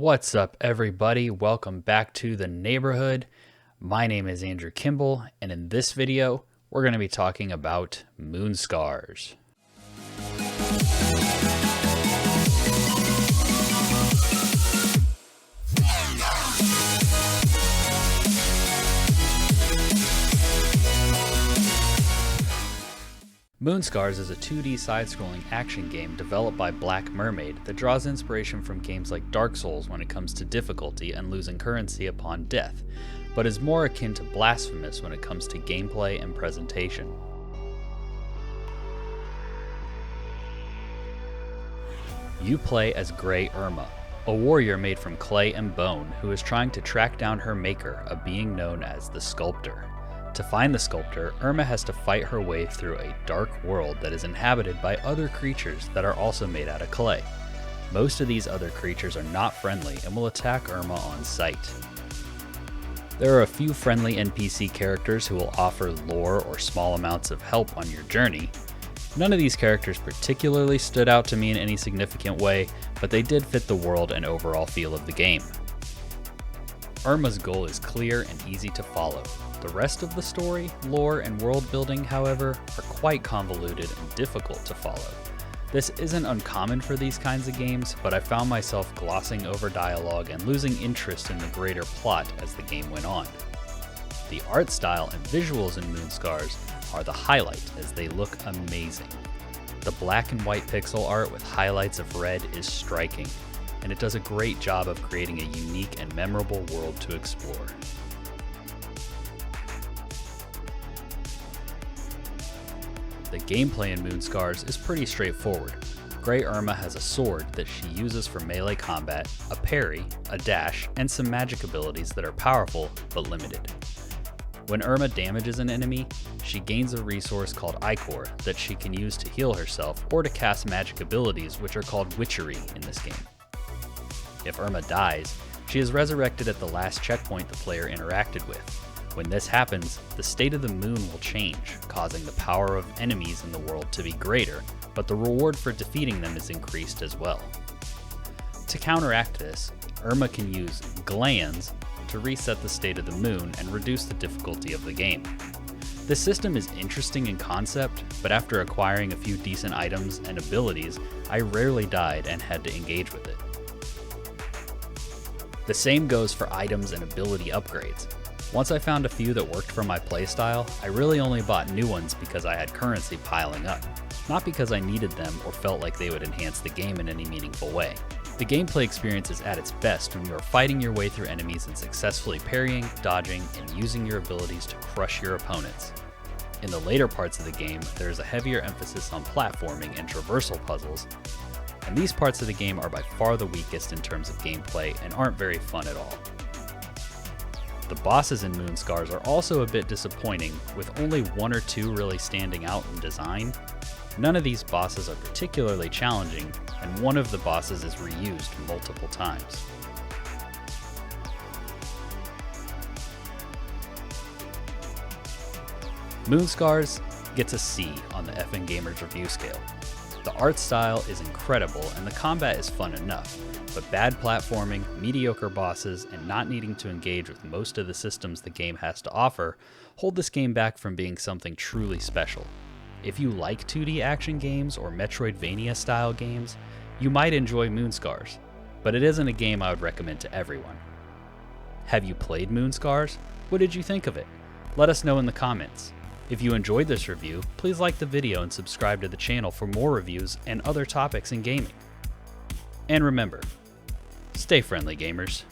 What's up, everybody? Welcome back to the neighborhood. My name is Andrew Kimball, and in this video, we're going to be talking about Moonscars. Moonscars is a 2D side-scrolling action game developed by Black Mermaid that draws inspiration from games like Dark Souls when it comes to difficulty and losing currency upon death, but is more akin to Blasphemous when it comes to gameplay and presentation. You play as Grey Irma, a warrior made from clay and bone who is trying to track down her maker, a being known as the Sculptor. To find the Sculptor, Irma has to fight her way through a dark world that is inhabited by other creatures that are also made out of clay. Most of these other creatures are not friendly and will attack Irma on sight. There are a few friendly NPC characters who will offer lore or small amounts of help on your journey. None of these characters particularly stood out to me in any significant way, but they did fit the world and overall feel of the game. Irma's goal is clear and easy to follow. The rest of the story, lore, and world building, however, are quite convoluted and difficult to follow. This isn't uncommon for these kinds of games, but I found myself glossing over dialogue and losing interest in the greater plot as the game went on. The art style and visuals in Moonscars are the highlight as they look amazing. The black and white pixel art with highlights of red is striking, and it does a great job of creating a unique and memorable world to explore. The gameplay in Moonscars is pretty straightforward. Grey Irma has a sword that she uses for melee combat, a parry, a dash, and some magic abilities that are powerful but limited. When Irma damages an enemy, she gains a resource called akin that she can use to heal herself or to cast magic abilities, which are called witchery in this game. If Irma dies, she is resurrected at the last checkpoint the player interacted with. When this happens, the state of the moon will change, causing the power of enemies in the world to be greater, but the reward for defeating them is increased as well. To counteract this, Irma can use glands to reset the state of the moon and reduce the difficulty of the game. This system is interesting in concept, but after acquiring a few decent items and abilities, I rarely died and had to engage with it. The same goes for items and ability upgrades. Once I found a few that worked for my playstyle, I really only bought new ones because I had currency piling up, not because I needed them or felt like they would enhance the game in any meaningful way. The gameplay experience is at its best when you are fighting your way through enemies and successfully parrying, dodging, and using your abilities to crush your opponents. In the later parts of the game, there is a heavier emphasis on platforming and traversal puzzles, and these parts of the game are by far the weakest in terms of gameplay and aren't very fun at all. The bosses in Moonscars are also a bit disappointing, with only one or two really standing out in design. None of these bosses are particularly challenging, and one of the bosses is reused multiple times. Moonscars gets a C on the FN Gamers review scale. The art style is incredible and the combat is fun enough, but bad platforming, mediocre bosses, and not needing to engage with most of the systems the game has to offer hold this game back from being something truly special. If you like 2D action games or Metroidvania style games, you might enjoy Moonscars, but it isn't a game I would recommend to everyone. Have you played Moonscars? What did you think of it? Let us know in the comments. If you enjoyed this review, please like the video and subscribe to the channel for more reviews and other topics in gaming. And remember, stay friendly, gamers.